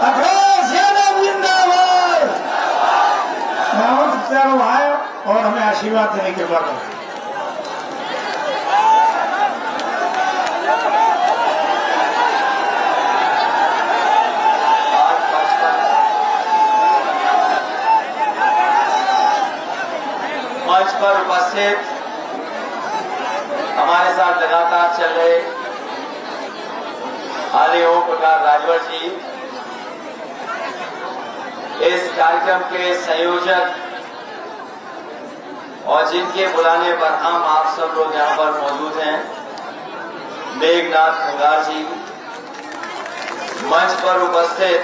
अखिलेश यादव जिंदाबाद। चारों भाई और हमें आशीर्वाद देने की बात है। मंच पर उपस्थित हमारे साथ लगातार चल रहे आदरणीय ओम प्रकाश राजभर जी, इस कार्यक्रम के संयोजक और जिनके बुलाने पर हम आप सब लोग यहाँ पर मौजूद हैं, मेघनाथ खंगार जी, मंच पर उपस्थित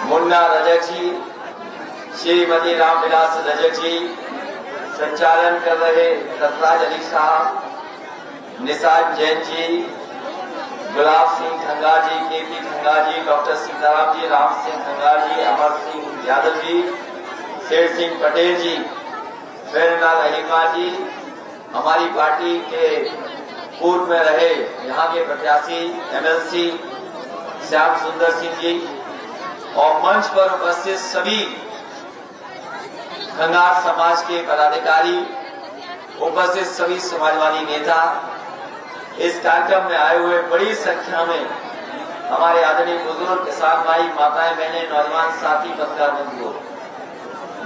मुन्ना रजक जी, श्रीमती रामविलास रजक जी, संचालन कर रहे सतराज अली साहब, निसार जैन जी, गुलाब सिंह खंगार जी, केपी खंगार जी, डॉक्टर सीताराम जी, राम सिंह खंगार जी, अमर सिंह यादव जी, शेर सिंह पटेल जी, प्रेरणालाल रहीमा जी, हमारी पार्टी के पूर्व में रहे यहाँ के प्रत्याशी एमएलसी श्याम सुंदर सिंह जी और मंच पर उपस्थित सभी खंगार समाज के पदाधिकारी, उपस्थित सभी समाजवादी नेता, इस कार्यक्रम में आए हुए बड़ी संख्या में हमारे आदरणीय बुजुर्ग, किसान भाई, माताएं, बहनें, नौजवान साथी, पत्रकार बंधुओं,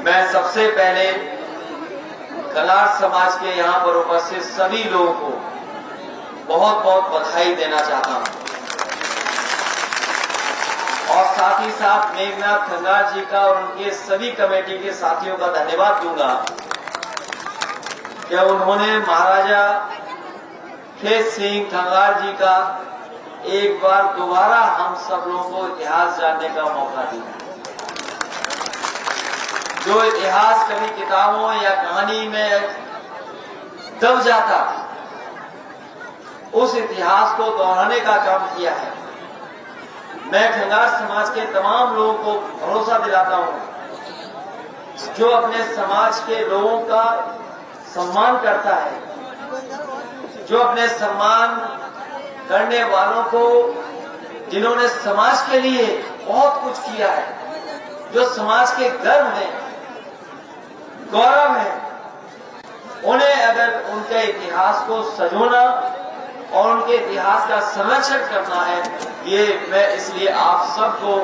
मैं सबसे पहले खंगार समाज के यहाँ पर उपस्थित सभी लोगों को बहुत बहुत बधाई देना चाहता हूँ और साथ ही साथ मेघनाथ खंगार जी का और उनके सभी कमेटी के साथियों का धन्यवाद दूंगा कि उन्होंने महाराजा खेत सिंह खंगार जी का एक बार दोबारा हम सब लोगों को इतिहास जानने का मौका दिया। जो इतिहास कभी किताबों या कहानी में दब जाता, उस इतिहास को दोहराने का काम किया है। मैं खंगार समाज के तमाम लोगों को भरोसा दिलाता हूं, जो अपने समाज के लोगों का सम्मान करता है, जो अपने सम्मान करने वालों को, जिन्होंने समाज के लिए बहुत कुछ किया है, जो समाज के गर्व हैं, गौरव है, उन्हें अगर उनके इतिहास को सजोना और उनके इतिहास का संरक्षण करना है, ये मैं इसलिए आप सबको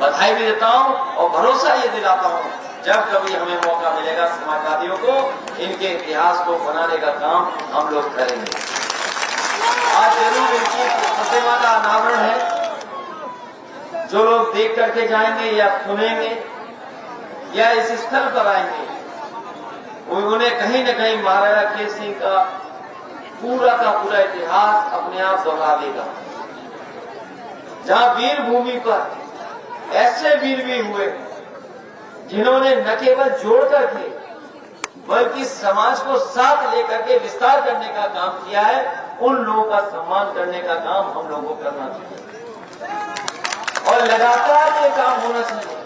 बधाई भी देता हूं और भरोसा ये दिलाता हूं, जब कभी हमें मौका मिलेगा समाजवादियों को इनके इतिहास को बनाने का काम हम लोग करेंगे। आज जरूर इनकी प्रतिमा का अनावरण है। जो लोग देख करके जाएंगे या सुनेंगे या इस स्थल पर आएंगे, उन्हें कहीं न कहीं महाराजा खेत सिंह का पूरा का पूरा इतिहास अपने आप दोहरा देगा। जहां वीर भूमि पर ऐसे वीर भी हुए जिन्होंने न केवल जोड़ करके बल्कि समाज को साथ लेकर के विस्तार करने का काम किया है, उन लोगों का सम्मान करने का काम हम लोगों को करना चाहिए और लगातार ये काम होना चाहिए।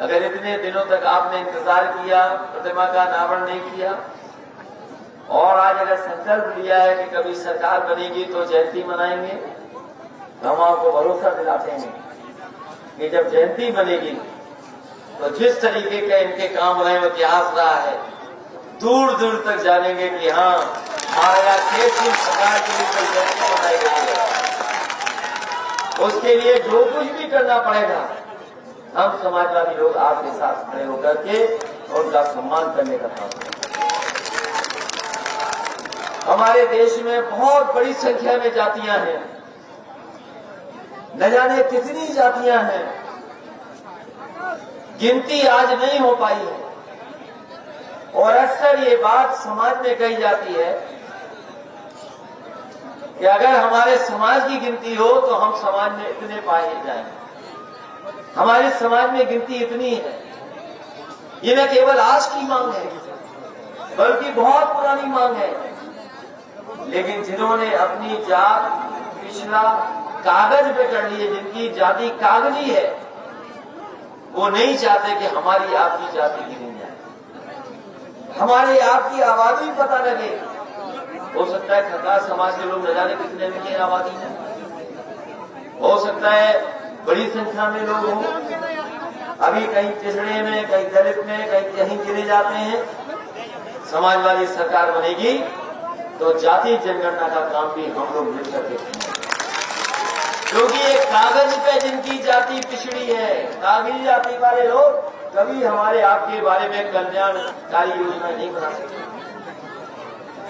अगर इतने दिनों तक आपने इंतजार किया, प्रतिमा का अनावरण नहीं किया और आज अगर संकल्प लिया है कि कभी सरकार बनेगी तो जयंती मनाएंगे, तो हम आपको भरोसा दिलाते हैं कि जब जयंती बनेगी तो जिस तरीके के इनके काम रहे, इतिहास रहा है, दूर दूर तक जानेंगे कि हाँ, महाराजा खेत सिंह सरकार के लिए कोई जयंती मनाई गई है। उसके लिए जो कुछ भी करना पड़ेगा, हम समाजवादी लोग आपके साथ खड़े होकर के उनका सम्मान करने का काम करेंगे। हमारे देश में बहुत बड़ी संख्या में जातियां हैं, न जाने कितनी जातियां हैं, गिनती आज नहीं हो पाई है और अक्सर ये बात समाज में कही जाती है कि अगर हमारे समाज की गिनती हो तो हम समाज में इतने पाए जाएंगे। हमारे समाज में गिनती इतनी है, ये न केवल आज की मांग है बल्कि बहुत पुरानी मांग है। लेकिन जिन्होंने अपनी जात पिछड़ा कागज पे कर लिए, जिनकी जाति कागजी है, वो नहीं चाहते कि हमारी आपकी जाति गिनी जाए, हमारी आपकी आबादी पता लगे। हो सकता है खंगार समाज के लोग न जाने कितने में आबादी है, हो सकता है बड़ी संख्या में लोग हों, अभी कहीं पिछड़े में, कहीं दलित में, कहीं चले जाते हैं। समाजवादी सरकार बनेगी तो जाति जनगणना का काम भी हम लोग मिल सके, क्योंकि एक कागज पे जिनकी जाति पिछड़ी है, कागजी जाति वाले लोग कभी हमारे आपके बारे में कल्याणकारी योजना नहीं बना सकते,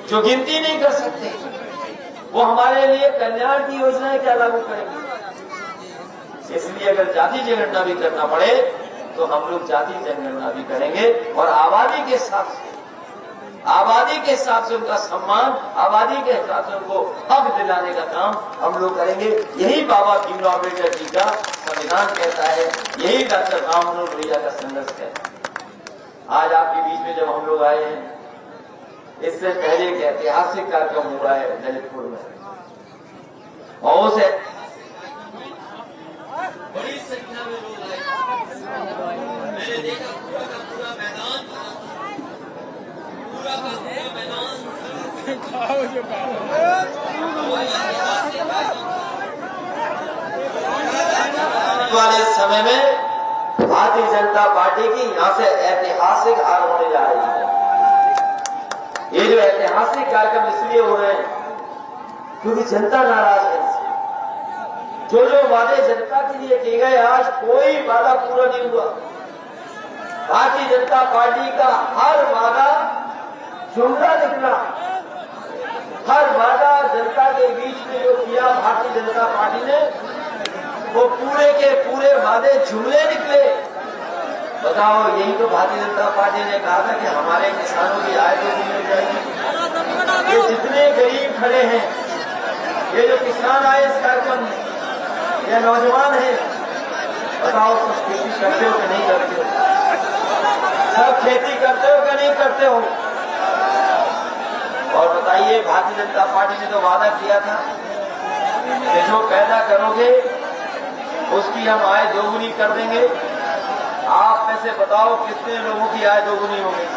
जो गिनती नहीं कर सकते, वो हमारे लिए कल्याण की योजनाएं क्या लागू करेंगे। इसलिए अगर जाति जनगणना भी करना पड़े तो हम लोग जाति जनगणना भी करेंगे और आबादी के हिसाब से उनका सम्मान, आबादी के हिसाब से उनको हक दिलाने का काम हम लोग करेंगे। यही बाबा भीमराव अम्बेडकर जी का संविधान कहता है, यही डॉक्टर राममनोहर लोहिया का संघर्ष है। आज आपके बीच में जब हम लोग आए हैं, इससे पहले एक ऐतिहासिक कार्यक्रम हुआ है ललितपुर में, और उसे बड़ी संख्या में लोग आए। मैंने देखा पूरा का पूरा मैदान, वाले समय में भारतीय जनता पार्टी की यहां से ऐतिहासिक हार होने जा रही है। ये जो ऐतिहासिक कार्यक्रम इसलिए हो रहे हैं क्योंकि जनता नाराज है इससे। जो वादे जनता के लिए किए गए, आज कोई वादा पूरा नहीं हुआ। भारतीय जनता पार्टी का हर वादा जुमला निकला, हर वादा जनता के बीच में जो किया भारतीय जनता पार्टी ने, वो पूरे के पूरे वादे जुमले निकले। बताओ, यही तो भारतीय जनता पार्टी ने कहा था कि हमारे किसानों की आय दोगुनी हो जाएगी। ये जितने गरीब खड़े हैं, ये जो किसान आए इस कार्यक्रम में, ये नौजवान हैं, बताओ सब खेती करते हो कि नहीं करते हो? सब खेती करते हो कि नहीं करते हो? और बताइए, भारतीय जनता पार्टी ने तो वादा किया था कि जो पैदा करोगे उसकी हम आय दोगुनी कर देंगे। आप में से बताओ कितने लोगों की आय दोगुनी हो गई?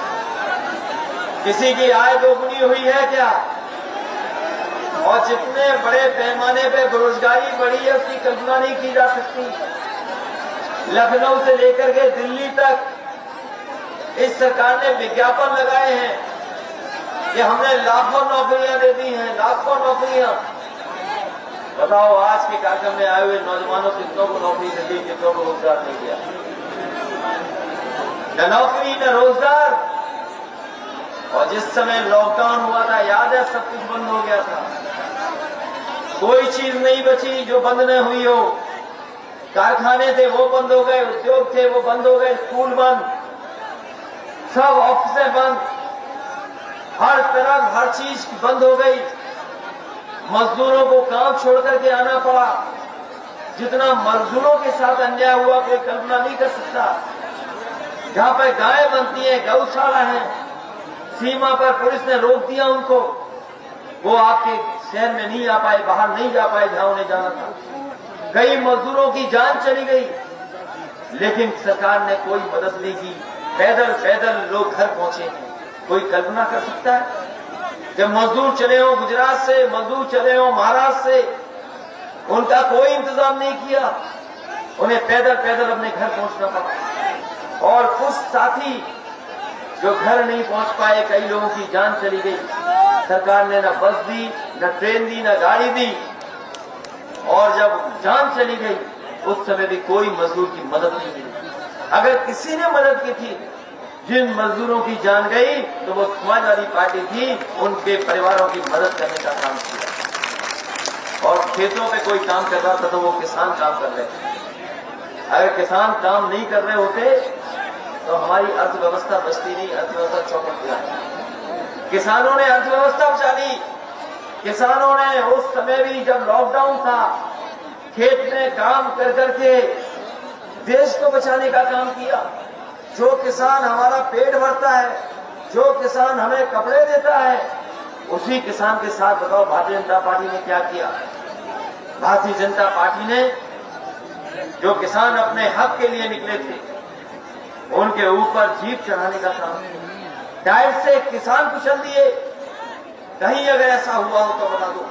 किसी की आय दोगुनी हुई है क्या? और जितने बड़े पैमाने पे बेरोजगारी बढ़ी है उसकी कल्पना नहीं की जा सकती। लखनऊ से लेकर के दिल्ली तक इस सरकार ने विज्ञापन लगाए हैं कि हमने लाखों नौकरियां दे दी हैं, लाखों नौकरियां। बताओ, आज के कार्यक्रम में आए हुए नौजवानों कितनों को नौकरी दे दी, कितनों को रोजगार नहीं दिया? न नौकरी न रोजगार। और जिस समय लॉकडाउन हुआ था, याद है, सब कुछ बंद हो गया था, कोई चीज नहीं बची जो बंद न हुई हो। कारखाने थे वो बंद हो गए, उद्योग थे वो बंद हो गए, स्कूल बंद, सब ऑफिसें बंद, हर तरफ हर चीज बंद हो गई। मजदूरों को काम छोड़ करके आना पड़ा। जितना मजदूरों के साथ अन्याय हुआ कोई कल्पना नहीं कर सकता। जहां पर गायें बनती हैं, गौशाला है, सीमा पर पुलिस ने रोक दिया उनको, वो आपके शहर में नहीं आ पाए, बाहर नहीं जा पाए जहां उन्हें जाना था। कई मजदूरों की जान चली गई, लेकिन सरकार ने कोई मदद नहीं की। पैदल पैदल लोग घर पहुंचे। कोई कल्पना कर सकता है? जब मजदूर चले हो गुजरात से, मजदूर चले हो महाराष्ट्र से, उनका कोई इंतजाम नहीं किया, उन्हें पैदल पैदल अपने घर पहुंचना पड़ा। और कुछ साथी जो घर नहीं पहुंच पाए, कई लोगों की जान चली गई। सरकार ने न बस दी, न ट्रेन दी, न गाड़ी दी। और जब जान चली गई उस समय भी कोई मजदूर की मदद नहीं मिली। अगर किसी ने मदद की थी, जिन मजदूरों की जान गई, तो वो समाजवादी पार्टी थी, उनके परिवारों की मदद करने का काम किया। और खेतों पे कोई काम कर रहा था तो वो किसान काम कर रहे थे। अगर किसान काम नहीं कर रहे होते तो हमारी अर्थव्यवस्था बचती नहीं, अर्थव्यवस्था चौपट जाती। किसानों ने अर्थव्यवस्था बचा ली। किसानों ने उस समय भी जब लॉकडाउन था, खेत में काम कर करके देश को बचाने का काम किया। जो किसान हमारा पेट भरता है, जो किसान हमें कपड़े देता है, उसी किसान के साथ बताओ भारतीय जनता पार्टी ने क्या किया? भारतीय जनता पार्टी ने जो किसान अपने हक के लिए निकले थे, उनके ऊपर जीप चढ़ाने का काम किया। डायरेक्ट से किसान कुचल दिए। कहीं अगर ऐसा हुआ हो तो बता दो।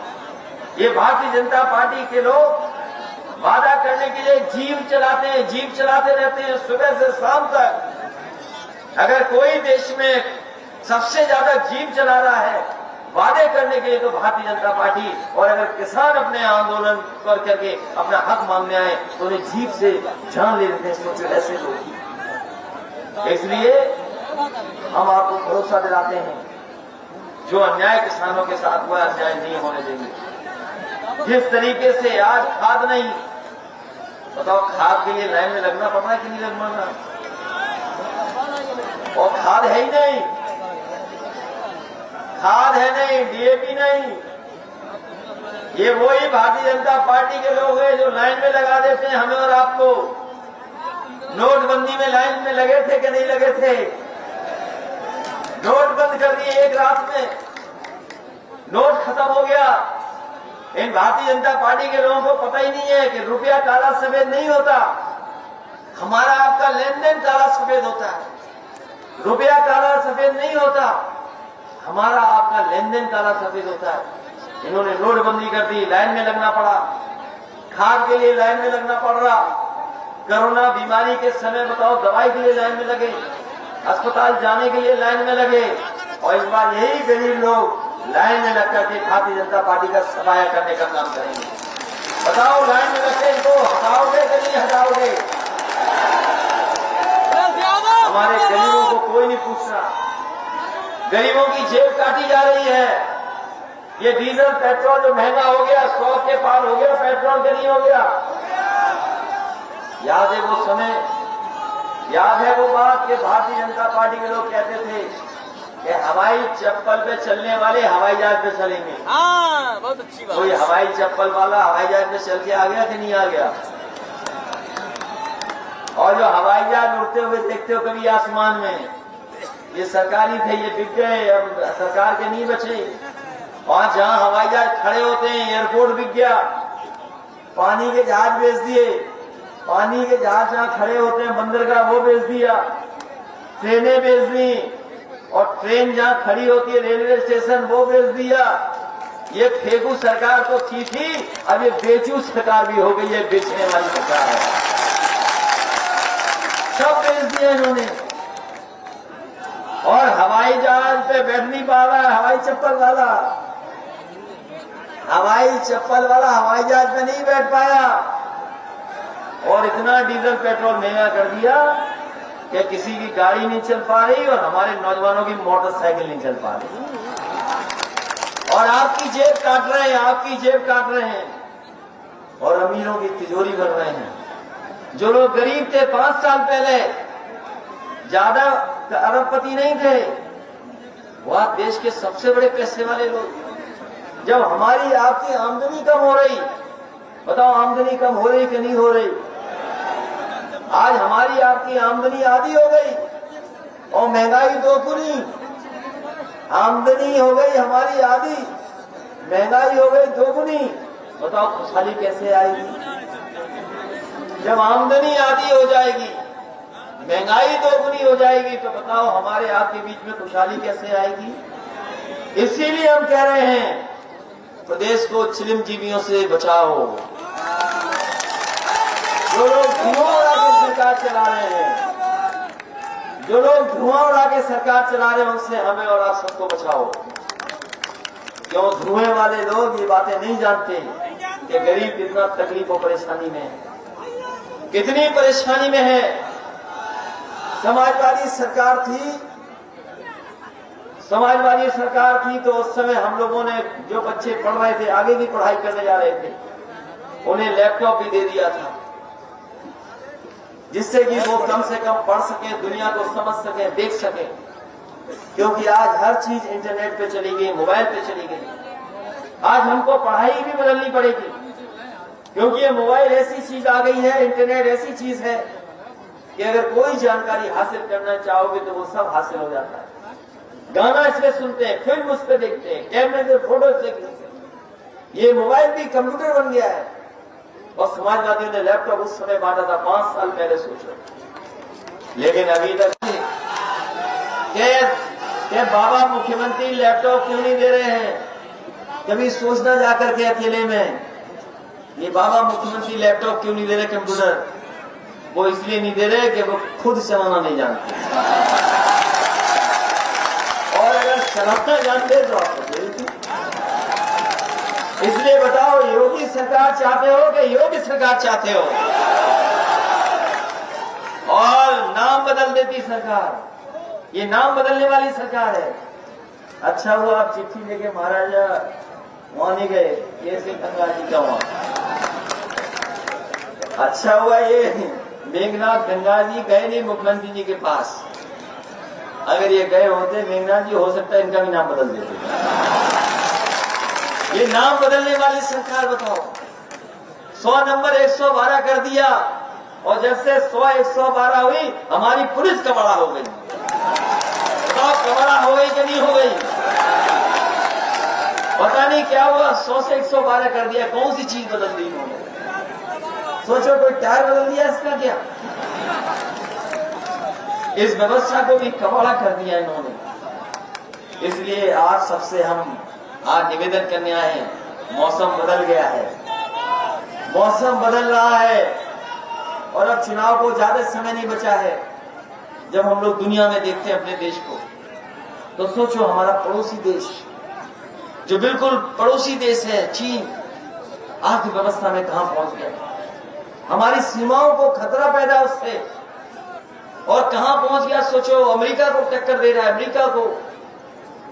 ये भारतीय जनता पार्टी के लोग वादा करने के लिए जीप चलाते हैं, जीप चलाते रहते हैं सुबह से शाम तक। अगर कोई देश में सबसे ज्यादा जीप चला रहा है वादे करने के लिए तो भारतीय जनता पार्टी, और अगर किसान अपने आंदोलन कर करके अपना हक मांगने आए तो उन्हें जीप से जान ले लेते हैं। सोचो ऐसे लोग। इसलिए हम आपको भरोसा दिलाते हैं जो अन्याय किसानों के साथ हुआ अन्याय नहीं होने देंगे। जिस तरीके से आज खाद नहीं, बताओ खाद के लिए लाइन में लगना पड़ रहा है कि नहीं लगना, और खाद है ही नहीं, खाद है नहीं, डीएपी नहीं। ये वही भारतीय जनता पार्टी के लोग हैं जो लाइन में लगा देते हैं हमें और आपको। नोटबंदी में लाइन में लगे थे कि नहीं लगे थे? नोट बंद कर दिए एक रात में, नोट खत्म हो गया। इन भारतीय जनता पार्टी के लोगों को पता ही नहीं है कि रुपया काला सफेद नहीं होता, हमारा आपका लेन देन काला सफेद होता है। रुपया काला सफेद नहीं होता, हमारा आपका लेन देन काला सफेद होता है। इन्होंने नोटबंदी कर दी, लाइन में लगना पड़ा, खाद के लिए लाइन में लगना पड़ रहा। कोरोना बीमारी के समय बताओ दवाई के लिए लाइन में लगे, अस्पताल जाने के लिए लाइन में लगे, और इस बार यही गरीब लोग लाइन में लग करके भारतीय जनता पार्टी का सफाया करने का काम करेंगे। बताओ लाइन में लगते इनको हटाओगे कि नहीं हटाओगे? हमारे गरीबों को कोई नहीं पूछ रहा। गरीबों की जेब काटी जा रही है। ये डीजल पेट्रोल जो महंगा हो गया, 100 के पार हो गया, पेट्रोल के नहीं हो गया। याद है वो समय, याद है वो बात कि भारतीय जनता पार्टी के लोग कहते थे कि हवाई चप्पल पे चलने वाले हवाई जहाज पे चलेंगे। बहुत अच्छी बात। कोई हवाई चप्पल वाला हवाई जहाज पे चल के आ गया कि नहीं आ गया? और जो हवाई जहाज उड़ते हुए देखते हो कभी आसमान में, ये सरकारी थे, ये बिक गए, अब सरकार के नहीं बचे। और जहां हवाई जहाज खड़े होते हैं एयरपोर्ट बिक गया, पानी के जहाज बेच दिए, पानी के जहाज जहां खड़े होते हैं बंदरगाह वो बेच दिया, ट्रेनें बेच दी, और ट्रेन जहां खड़ी होती है रेलवे स्टेशन वो बेच दिया। ये फेंकू सरकार तो थी, अब ये बेचू सरकार भी हो गई है, बेचने वाली सरकार है। सब बेच दिया इन्होंने। और हवाई जहाज पे बैठ नहीं पा रहा है हवाई चप्पल वाला, हवाई चप्पल वाला हवाई जहाज पे नहीं बैठ पाया। और इतना डीजल पेट्रोल महंगा कर दिया कि किसी की गाड़ी नहीं चल पा रही और हमारे नौजवानों की मोटरसाइकिल नहीं चल पा रही। और आपकी जेब काट रहे हैं, आपकी जेब काट रहे हैं, और अमीरों की तिजोरी भर रहे हैं। जो लोग गरीब थे 5 साल पहले, ज्यादा अरबपति नहीं थे, वह देश के सबसे बड़े पैसे वाले लोग। जब हमारी आपकी आमदनी कम हो रही, बताओ आमदनी कम हो रही कि नहीं हो रही? आज हमारी आपकी आमदनी आधी हो गई और महंगाई दोगुनी। आमदनी हो गई हमारी आधी, महंगाई हो गई दोगुनी। बताओ खुशहाली कैसे आएगी? जब आमदनी आधी हो जाएगी, महंगाई दोगुनी हो जाएगी, तो बताओ हमारे आपके बीच में खुशहाली कैसे आएगी? इसीलिए हम कह रहे हैं प्रदेश को चिलिमजीवियों से बचाओ। जो लोग धुआं उड़ा के सरकार चला रहे हैं, जो लोग धुआं उड़ा के सरकार चला रहे हैं, उनसे हमें और आप सबको बचाओ। क्यों धुएं वाले लोग ये बातें नहीं जानते कि गरीब कितना तकलीफ और परेशानी में है, कितनी परेशानी में है। समाजवादी सरकार थी, समाजवादी सरकार थी तो उस समय हम लोगों ने, जो बच्चे पढ़ रहे थे, आगे की पढ़ाई करने जा रहे थे, उन्हें लैपटॉप भी दे दिया था, जिससे कि वो कम से कम पढ़ सके, दुनिया को समझ सके, देख सके। क्योंकि आज हर चीज इंटरनेट पे चली गई, मोबाइल पे चली गई। आज हमको पढ़ाई भी बदलनी पड़ेगी, क्योंकि ये मोबाइल ऐसी चीज आ गई है, इंटरनेट ऐसी चीज है कि अगर कोई जानकारी हासिल करना चाहोगे तो वो सब हासिल हो जाता है। गाना इसमें सुनते हैं, फिल्म उस पर देखते हैं, कैमरे में फोटो देखते हैं। ये मोबाइल भी कंप्यूटर बन गया है। और समाजवादियों ने लैपटॉप उस समय बांटा था, 5 साल पहले सोचो। लेकिन अभी तक के बाबा मुख्यमंत्री लैपटॉप क्यों नहीं दे रहे हैं? कभी सोचना जाकर के अकेले में ये बाबा मुख्यमंत्री लैपटॉप क्यों नहीं दे रहे, कंप्यूटर? वो इसलिए नहीं दे रहे कि वो खुद चलाना नहीं जानते, और अगर चलाना जानते तो आपको दे देते। इसलिए बताओ, योगी सरकार चाहते हो कि योगी सरकार चाहते हो? और नाम बदल देती सरकार, ये नाम बदलने वाली सरकार है। अच्छा हुआ आप चिट्ठी लेके महाराजा वहां नहीं गए, ये सिर्फ गंगा जी का वहां। अच्छा हुआ ये मेघनाथ गंगा जी गए नहीं मुख्यमंत्री जी के पास। अगर ये गए होते मेघनाथ जी, हो सकता है इनका भी नाम बदल देते। ये नाम बदलने वाली सरकार, बताओ 100 नंबर 112 कर दिया, और जब से 100-112 हुई हमारी पुलिस कबाड़ा हो गई। बताओ कबाड़ा हो गई कि नहीं हो गई? पता नहीं क्या हुआ, 100 से 112 कर दिया। कौन सी चीज बदल दी इन्होंने? सोचो कोई टायर बदल दिया इसका क्या? इस व्यवस्था को भी कबाड़ा कर दिया इन्होंने। इसलिए आज सबसे हम आज निवेदन करने आए हैं, मौसम बदल गया है, मौसम बदल रहा है, और अब चुनाव को ज्यादा समय नहीं बचा है। जब हम लोग दुनिया में देखते हैं अपने देश को, तो सोचो हमारा पड़ोसी देश, जो बिल्कुल पड़ोसी देश है चीन, अर्थव्यवस्था में कहां पहुंच गया, हमारी सीमाओं को खतरा पैदा उससे, और कहां पहुंच गया। सोचो अमेरिका को टक्कर दे रहा है, अमेरिका को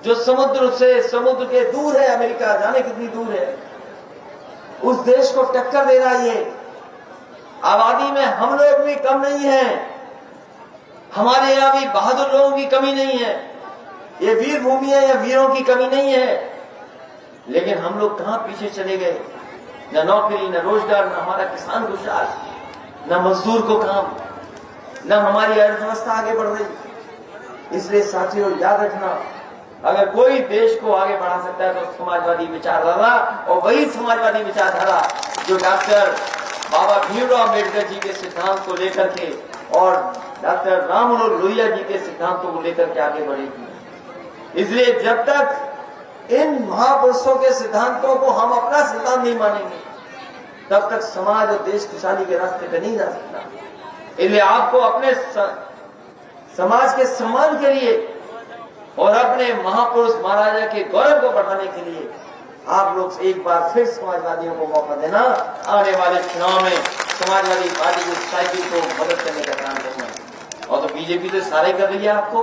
जो समुद्र के दूर है, अमेरिका जाने कितनी दूर है, उस देश को टक्कर दे रहा है। ये आबादी में हम लोग भी कम नहीं है, हमारे यहाँ भी बहादुर लोगों की कमी नहीं है, ये वीर भूमि है या वीरों की कमी नहीं है। लेकिन हम लोग कहां पीछे चले गए, न नौकरी, न रोजगार, न हमारा किसान खुशहाल, न मजदूर को काम, न हमारी अर्थव्यवस्था आगे बढ़ रही। इसलिए साथियों याद रखना, अगर कोई देश को आगे बढ़ा सकता है तो समाजवादी विचारधारा, और वही समाजवादी विचारधारा जो डॉक्टर बाबा भीमराव अम्बेडकर जी के सिद्धांत को लेकर के और डॉक्टर राम मनोहर लोहिया जी के सिद्धांतों को लेकर के आगे बढ़ेगी। इसलिए जब तक इन महापुरुषों के सिद्धांतों को हम अपना सिद्धांत नहीं मानेंगे, तब तक समाज और देश खुशहाली के रास्ते पे नहीं जा सकता। इसलिए आपको अपने समाज के सम्मान के लिए और अपने महापुरुष महाराजा के गौरव को बढ़ाने के लिए आप लोग एक बार फिर समाजवादियों को मौका देना, आने वाले चुनाव में समाजवादी पार्टी की साइकिल को मदद करने का काम करना। और तो बीजेपी तो सारे कर रही है आपको।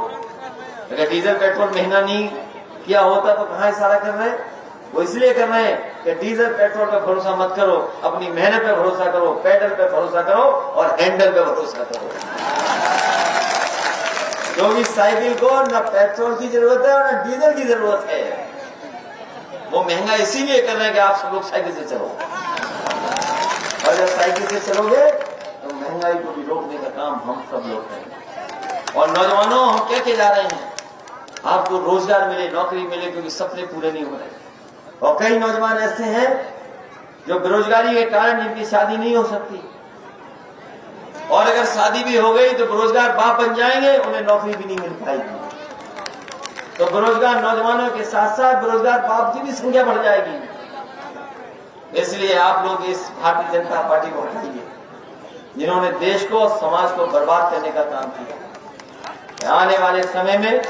अगर डीजल पेट्रोल महंगा नहीं किया होता तो कहां इशारा कर रहे हैं? वो इसलिए कर रहे हैं कि डीजल पेट्रोल पे भरोसा मत करो, अपनी मेहनत पे भरोसा करो, पेडल पे भरोसा करो और हैंडल पे भरोसा करो। क्योंकि साइकिल को न पेट्रोल की जरूरत है और न डीजल की जरूरत है। वो महंगा इसीलिए कर रहे हैं कि आप सब लोग साइकिल से चलो, और जब साइकिल से चलोगे तो महंगाई को भी रोकने का काम हम सब लोग करेंगे। और नौजवानों, हम क्या जा रहे हैं, आपको रोजगार मिले, नौकरी मिले, क्योंकि सपने पूरे नहीं हो रहे। और कई नौजवान ऐसे हैं जो बेरोजगारी के कारण जिनकी शादी नहीं हो सकती, और अगर शादी भी हो गई तो बेरोजगार बाप बन जाएंगे, उन्हें नौकरी भी नहीं मिल पाएगी। तो बेरोजगार नौजवानों के साथ साथ बेरोजगार बाप की भी संख्या बढ़ जाएगी। इसलिए आप लोग इस भारतीय जनता पार्टी को हटाइए, जिन्होंने देश को और समाज को बर्बाद करने का काम किया। आने वाले समय में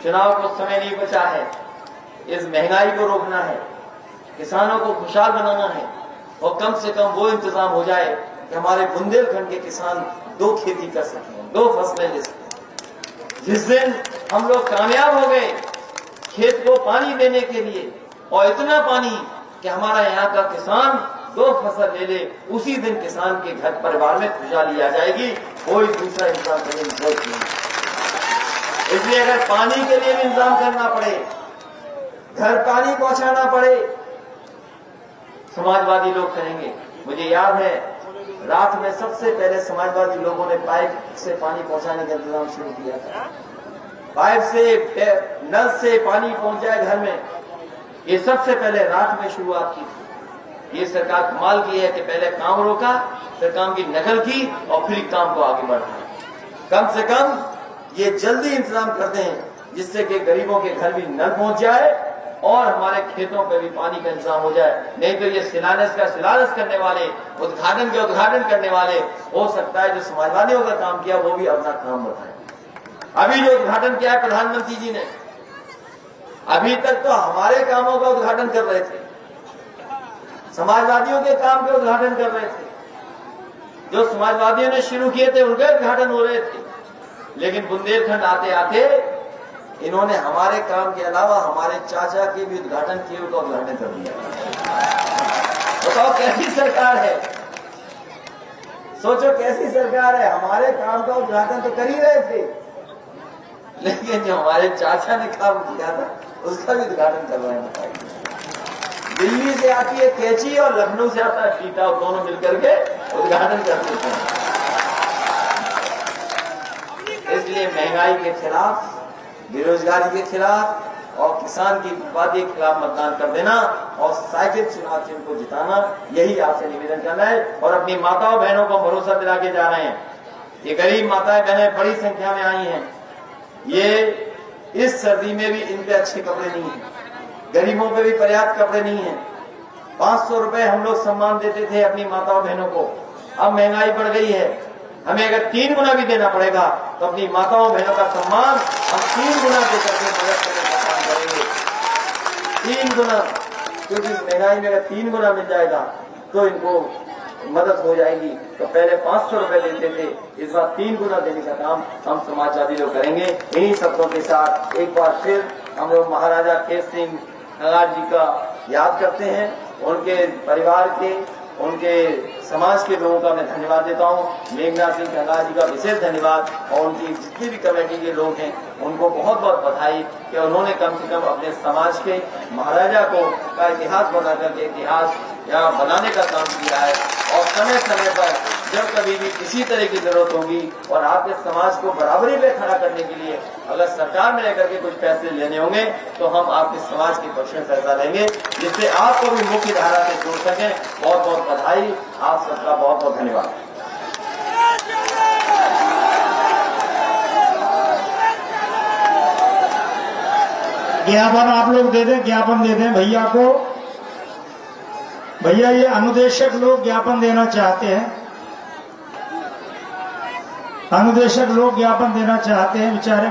चुनाव को समय नहीं बचा है, इस महंगाई को रोकना है, किसानों को खुशहाल बनाना है, और कम से कम वो इंतजाम हो जाए कि हमारे बुंदेलखंड के किसान 2 खेती कर सकें, 2 फसलें ले सकें। जिस दिन हम लोग कामयाब हो गए खेत को पानी देने के लिए, और इतना पानी कि हमारा यहाँ का किसान 2 फसल ले ले, उसी दिन किसान के घर परिवार में खुशहाली आ जाएगी। कोई दूसरा इंतजाम करने की जरूरत नहीं। इसलिए अगर पानी के लिए भी इंतजाम करना पड़े, घर पानी पहुंचाना पड़े, समाजवादी लोग करेंगे। मुझे याद है रात में सबसे पहले समाजवादी लोगों ने पाइप से पानी पहुंचाने का इंतजाम शुरू किया था। पाइप से, नल से पानी पहुंच जाए घर में, ये सबसे पहले रात में शुरुआत की थी। ये सरकार कमाल की है कि पहले काम रोका, फिर काम की नकल की और फिर काम को आगे बढ़ाया। कम से कम ये जल्दी इंतजाम करते हैं जिससे कि गरीबों के घर भी नल पहुंच जाए और हमारे खेतों पे भी पानी का इंतजाम हो जाए। नहीं तो ये शिलान्यास करने वाले, उद्घाटन करने वाले, हो सकता है जो समाजवादियों का काम किया वो भी अपना काम बताए। अभी जो उद्घाटन किया है प्रधानमंत्री जी ने, अभी तक तो हमारे कामों का उद्घाटन कर रहे थे, समाजवादियों के काम के उद्घाटन कर रहे थे। जो समाजवादियों ने शुरू किए थे उनके उद्घाटन हो रहे थे, लेकिन बुंदेलखंड आते आते इन्होंने हमारे काम के अलावा हमारे चाचा के भी उद्घाटन किए, उनका उद्घाटन कर दिया। बताओ कैसी सरकार है, सोचो कैसी सरकार है। हमारे काम का उद्घाटन तो कर ही रहे थे, लेकिन जो हमारे चाचा ने काम किया था उसका भी उद्घाटन कर रहे हैं। दिल्ली से आती है कैंची और लखनऊ से आता है फीता, दोनों मिलकर के उद्घाटन कर देते हैं। इसलिए महंगाई के खिलाफ, बेरोजगारी के खिलाफ और किसान की बर्बादी के खिलाफ मतदान कर देना और साइकिल चुनाव चिन्ह को जिताना, यही आपसे निवेदन करना है। और अपनी माताओं बहनों को भरोसा दिला के जा रहे हैं। ये गरीब माताएं बहनें बड़ी संख्या में आई हैं, ये इस सर्दी में भी इन पे अच्छे कपड़े नहीं है, गरीबों पे भी पर्याप्त कपड़े नहीं है। 500 रुपए हम लोग सम्मान देते थे अपनी माताओं बहनों को, अब महंगाई बढ़ गई है, हमें अगर 3 गुना भी देना पड़ेगा तो अपनी माताओं बहनों का सम्मान हम 3 गुना देकर के मदद करने का काम करेंगे। 3 गुना, क्योंकि महंगाई में अगर 3 गुना मिल जाएगा तो इनको मदद हो जाएगी। तो पहले 500 रुपए देते थे, इस बार 3 गुना देने का काम हम समाजवादी लोग करेंगे। इन्हीं शब्दों के साथ एक बार फिर हम लोग महाराजा केश सिंह खंगार जी का याद करते हैं। उनके परिवार के, उनके समाज के लोगों का मैं धन्यवाद देता हूं। मेघनाथ सिंह खंगार जी का विशेष धन्यवाद, और उनकी जितनी भी कमेटी के लोग हैं उनको बहुत बहुत बधाई कि उन्होंने कम से कम अपने समाज के महाराजा को का इतिहास बना करके इतिहास यहाँ बनाने का काम किया है। और समय समय पर जब कभी भी किसी तरह की जरूरत होगी और आपके समाज को बराबरी में खड़ा करने के लिए अगर सरकार में रहकर के कुछ फैसले लेने होंगे तो हम आपके समाज के पक्ष में फैसला लेंगे, जिससे आपको भी मुख्य धारा से जोड़ सकें। बहुत बहुत बधाई, आप सबका बहुत बहुत धन्यवाद। ज्ञापन आप लोग दे दें, ज्ञापन दे दें भैया को। भैया ये अनुदेशक लोग ज्ञापन देना चाहते हैं, अनुदेशक लोग ज्ञापन देना चाहते हैं बेचारे।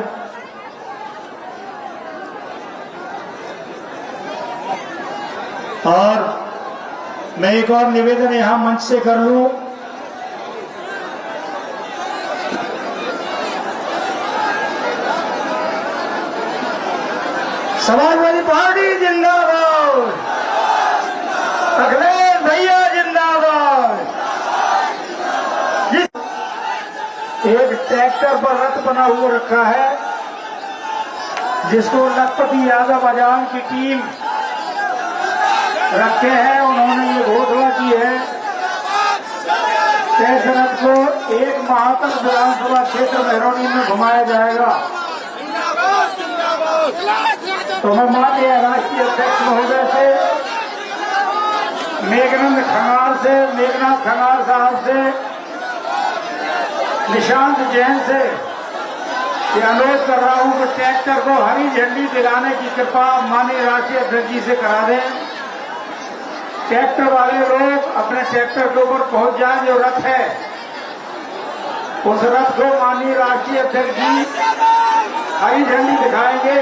और मैं एक और निवेदन यहां मंच से कर लूं। समाजवादी पार्टी जिंदाबाद, अखिलेश भैया जिंदाबाद। एक ट्रैक्टर पर रथ बना हुआ रखा है जिसको लखपति यादव अजान की टीम रखे हैं। उन्होंने ये घोषणा की है कि इस रथ को 1 माह तक विधानसभा क्षेत्र मेहरौनी में घुमाया जाएगा। तो मैं माननीय राष्ट्रीय अध्यक्ष महोदय से, मेघनाथ खंगार साहब से, निशांत जैन से ये अनुरोध कर रहा हूं कि ट्रैक्टर को हरी झंडी दिलाने की कृपा माननीय राष्ट्रीय अध्यक्ष जी से करा दें। ट्रैक्टर वाले लोग अपने ट्रैक्टर के ऊपर पहुंच जाएं। जो रथ है उस रथ को माननीय राष्ट्रीय अध्यक्ष जी हरी झंडी दिखाएंगे।